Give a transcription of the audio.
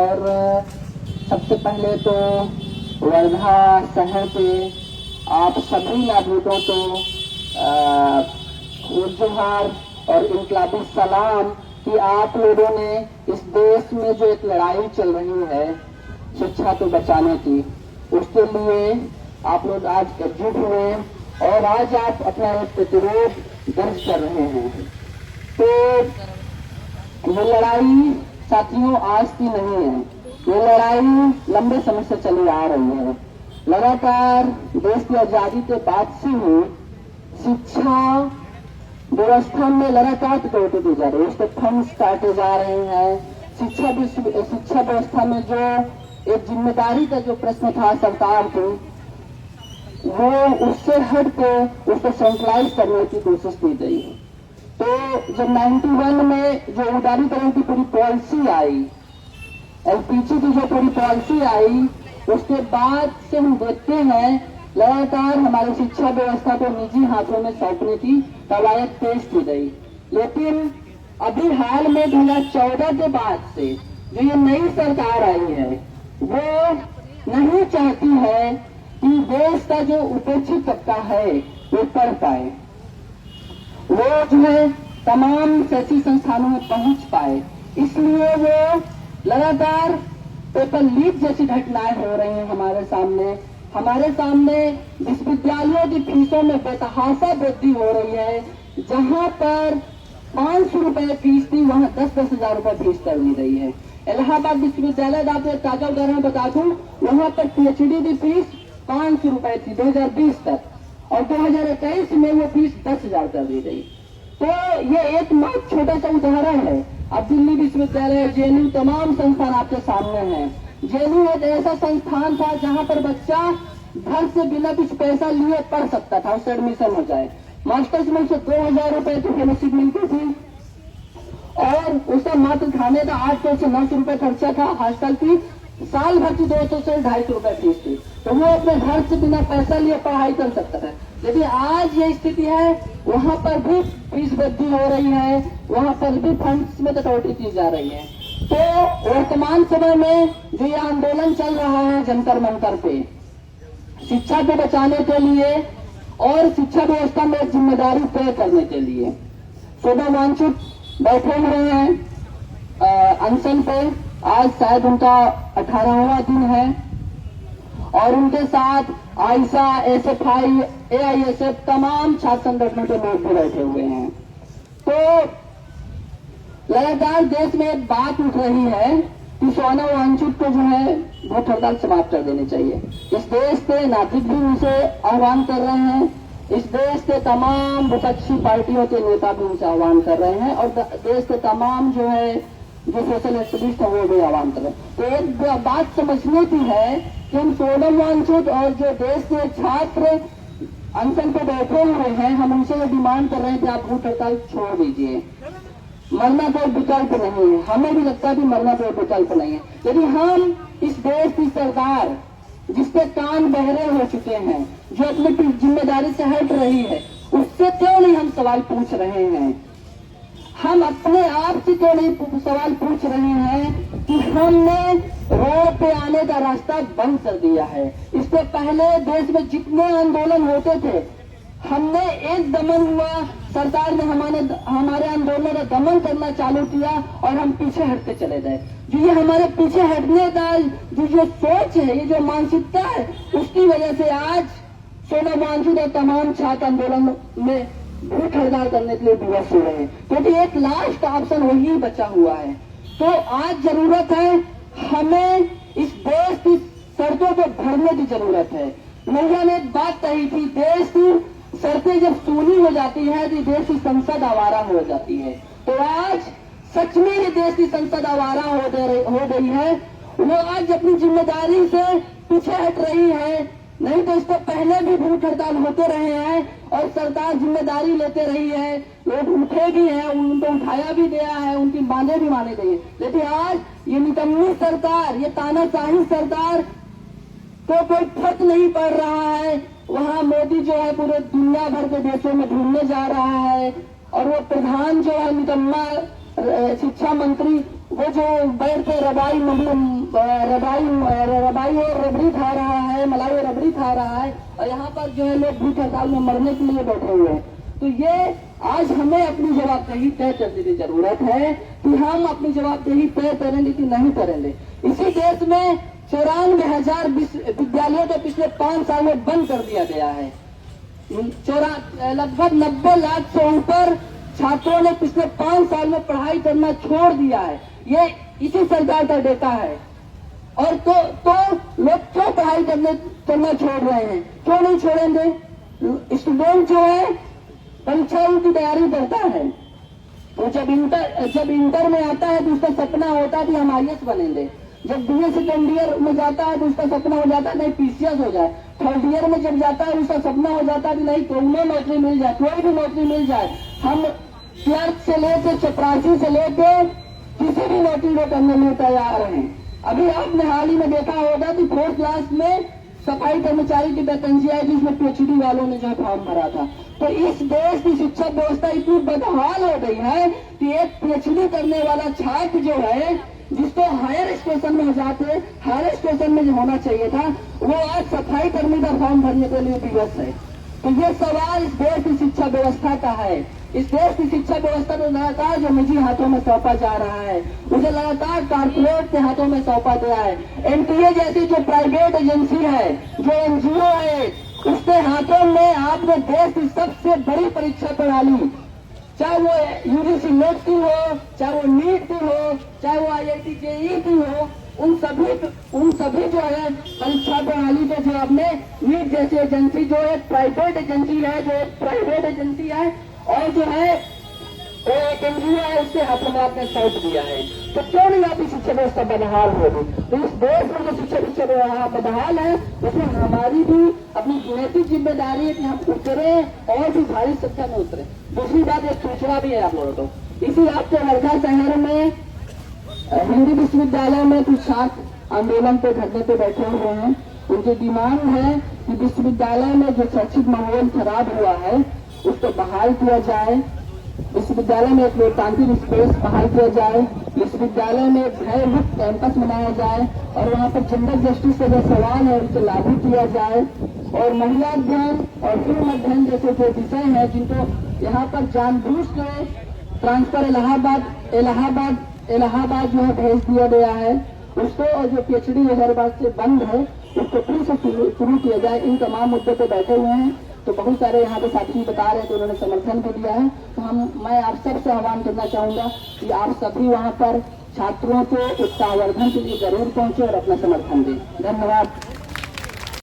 और सबसे पहले तो वर्धा शहर के आप सभी नागरिकों को जोहार और इनकलाबी सलाम कि आप लोगों ने इस देश में जो एक लड़ाई चल रही है शिक्षा को बचाने की, उसके लिए आप लोग आज एकजुट हुए और आज आप अपना एक प्रतिरोध दर्ज कर रहे हैं। तो ये लड़ाई साथियों आज की नहीं है, ये लड़ाई लंबे समय से चली आ रही है। लगातार देश की आजादी के बाद से ही शिक्षा व्यवस्था में लगातार कटौती की जा रही है, उसके फंड्स काटे जा रहे हैं। शिक्षा व्यवस्था में जो एक जिम्मेदारी का जो प्रश्न था सरकार को, वो उससे हट के उसको सेंट्रलाइज करने की कोशिश की गई। तो जब 91 में जो उदारीकरण की पूरी पॉलिसी आई, एलपीजी की जो पूरी पॉलिसी आई, उसके बाद से हम देखते हैं लगातार हमारी शिक्षा व्यवस्था को निजी हाथों में सौंपने की कवायद पेश की गई। लेकिन अभी हाल में 2014 के बाद से जो ये नई सरकार आई है, वो नहीं चाहती है कि देश का जो उपेक्षित तबका है वो पढ़ पाए, वो जो है तमाम शैक्षिक संस्थानों में पहुंच पाए। इसलिए वो लगातार पेपर लीक जैसी घटनाएं हो रही हैं हमारे सामने विश्वविद्यालयों की फीसों में बेतहाशा वृद्धि हो रही है। जहां पर 500 रुपए फीस थी, वहां 10-10 हजार रुपए फीस कर दी रही है। इलाहाबाद विश्वविद्यालय आपको एक ताजा उदाहरण बता दूं, वहां पर पीएचडी की फीस 500 रुपए थी 2020 तक, और 2021 में वो फीस 10,000 कर दी गई। तो ये एक मात्र छोटा सा उदाहरण है। अब दिल्ली विश्वविद्यालय, जेएनयू, तमाम संस्थान आपके सामने हैं। जेएनयू एक ऐसा संस्थान था जहां पर बच्चा घर से बिना कुछ पैसा लिए पढ़ सकता था, उससे एडमिशन हो जाए। मास्टर्स में उसे 2,000 रुपए की फेलोशिप मिलती थी और उसका मात्र खाने का 800 से 900 रुपए खर्चा था। हॉस्टल की साल भर की 200 से 250 रुपए फीस थी, तो वो अपने घर से बिना पैसा लिए पढ़ाई कर सकता था। लेकिन आज ये स्थिति है, वहां पर भी फीस वृद्धि हो रही है, वहां पर भी फंड्स में कटौती की जा रही है। तो वर्तमान समय में जो ये आंदोलन चल रहा है जंतर मंतर पे, शिक्षा को बचाने के लिए और शिक्षा व्यवस्था में जिम्मेदारी तय करने के लिए, शोभा वांछित बैठे हुए हैं अनशन पे। आज शायद उनका 18वां दिन है और उनके साथ आयशा, एसएफआई, एआईएसएफ, तमाम छात्र संगठनों के लोग भी बैठे हुए हैं। तो लगातार देश में एक बात उठ रही है कि शोभा वांछित को जो है भूख हड़ताल समाप्त कर देनी चाहिए। इस देश के नागरिक भी उनसे आह्वान कर रहे हैं, इस देश के तमाम विपक्षी पार्टियों के नेता भी उनसे आह्वान कर रहे हैं और देश के तमाम जो है जो सोशल एक्टिविस्ट है वो भी आह्वान कर रहे हैं। तो एक बात समझने की है कि हम शोभा वांछित और जो देश के छात्र अनशन पे बैठे हुए हैं, हम उनसे ये डिमांड कर रहे हैं कि आप भूख हड़ताल छोड़ दीजिए। मरना कोई विकल्प नहीं है, हमें भी लगता है कि मरना कोई विकल्प नहीं है। यदि हम इस देश की सरकार जिसके कान बहरे हो चुके हैं, जो अपनी जिम्मेदारी से हट रही है, उससे क्यों नहीं हम सवाल पूछ रहे हैं? हम अपने आप से क्यों नहीं सवाल पूछ रहे हैं कि हमने रोड पे आने का रास्ता बंद कर दिया है? इससे पहले देश में जितने आंदोलन होते थे, हमने एक दमन हुआ, सरकार ने हमारे आंदोलन का दमन करना चालू किया और हम पीछे हटते चले गए। जो ये हमारे पीछे हटने का जो सोच है, ये जो मानसिकता है, उसकी वजह से आज शोभा वांछित और तमाम छात्र आंदोलन में भूख हड़ताल करने के लिए विवश हो रहे हैं, क्योंकि एक लास्ट ऑप्शन वही बचा हुआ है। तो आज जरूरत है, हमें इस देश की सड़कों को भरने की जरूरत है। लोगों ने एक बात कही थी, देश की सड़कें जब सूनी हो जाती है तो देश की संसद आवारा हो जाती है। तो आज सच में ये देश की संसद आवारा हो गई है। वो आज अपनी जिम्मेदारी से पीछे हट रही है। नहीं तो इससे पहले भी भूख हड़ताल होते रहे हैं और सरकार जिम्मेदारी लेते रही है, लोग उठे भी हैं, उनको उठाया भी गया है, उनकी मांगे भी माने गई है। लेकिन आज ये निकम्मी सरकार, ये तानाशाही सरकार को कोई फर्क नहीं पड़ रहा है। वहां मोदी जो है पूरे दुनिया भर के देशों में ढूंढने जा रहा है और वो प्रधान जो है निकम्मा शिक्षा मंत्री, वो जो बैठ के रबाई और रबड़ी खा रहा है, मलाई और रबड़ी खा रहा है, और यहाँ पर जो है लोग भूख हड़ताल में मरने के लिए बैठे हुए हैं। तो ये आज हमें अपनी जवाबदेही तय करने की जरूरत है कि हम अपनी जवाबदेही तय करेंगे कि नहीं करेंगे। इसी देश में 94,000 विद्यालयों को पिछले 5 साल में बंद कर दिया गया है। लगभग 90 लाख से ऊपर छात्रों ने पिछले 5 साल में पढ़ाई करना छोड़ दिया है। ये इसी सरकार का डेटा है। और तो लोग क्यों पढ़ाई करना छोड़ रहे हैं? क्यों नहीं छोड़ेंगे? स्टूडेंट जो है परीक्षाओं की तैयारी करता है, तो जब इंटर में आता है तो उसका सपना होता है कि हम IAS बनेंगे। जब BA सेकेंड ईयर में जाता है तो उसका सपना हो जाता है नहीं PCS हो जाए। थर्ड ईयर में जब जाता है उसका सपना हो जाता है कि नहीं कोई नौकरी मिल जाए, कोई भी नौकरी मिल जाए। हम क्लर्क से लेके चपरासी से लेके किसी भी नौकरी को करने में तैयार हैं। अभी आपने हाल ही में देखा होगा कि 4th क्लास में सफाई कर्मचारी की वैकेंसी आई जिसमें PhD वालों ने जो फॉर्म भरा था। तो इस देश की शिक्षा व्यवस्था इतनी बदहाल हो गई है कि एक PhD करने वाला छात्र जो है, जिसको हायर स्टेशन में जाते हायर स्टेशन में जो होना चाहिए था, वो आज सफाई कर्मी का फॉर्म भरने के लिए विवश है। तो ये सवाल इस देश की शिक्षा व्यवस्था का है। इस देश की शिक्षा व्यवस्था को लगातार जो निजी हाथों में सौंपा जा रहा है, उसे लगातार कारपोरेट के हाथों में सौंपा गया है। NTA जैसी जो प्राइवेट एजेंसी है, जो NGO है, उसके हाथों में आपने देश की सबसे बड़ी परीक्षा प्रणाली, चाहे वो UGC नेट की हो, चाहे वो नीट की हो, चाहे वो IIT JEE की हो, उन सभी जो है परीक्षा प्रणाली को जो आपने नीट जैसी एजेंसी जो एक प्राइवेट एजेंसी है और जो है वो एक NGO है, उसके हाथों में आपने सौंप दिया है। तो क्यों नहीं आपकी शिक्षा व्यवस्था बदहाल होगी? तो इस देश में जो शिक्षा व्यवस्था बदहाल है, उसमें हमारी भी अपनी नैतिक जिम्मेदारी है कि हम उतरे और भी भारी संख्या में उतरे। दूसरी बात एक सूचना भी है आप लोगों को। इसी आपके वर्धा शहर में हिंदी विश्वविद्यालय में कुछ छात्र आंदोलन पे धरने पे बैठे हुए हैं। उनकी डिमांड है कि विश्वविद्यालय में जो शैक्षिक माहौल खराब हुआ है उसको बहाल किया जाए, विश्वविद्यालय में एक लोकतांत्रिक स्पेस बहाल किया जाए, विश्वविद्यालय में भय मुक्त कैंपस बनाया जाए और वहाँ पर जेंडर जस्टिस का जो सवाल है उसे लागू किया जाए, और महिला अध्ययन और फिल्म अध्ययन जैसे जो विषय है जिनको यहाँ पर जानबूझ के ट्रांसफर इलाहाबाद जो है भेज दिया गया है, उसको और जो PhD हैदराबाद से बंद है उसको फिर से शुरू किया जाए। इन तमाम मुद्दों पर बैठे हुए हैं। तो बहुत सारे यहाँ पे साथी बता रहे हैं कि उन्होंने समर्थन भी दिया है। तो मैं आप सबसे आह्वान करना चाहूंगा कि आप सभी वहाँ पर छात्रों के उत्साहवर्धन के लिए जरूर पहुंचे और अपना समर्थन दें। धन्यवाद।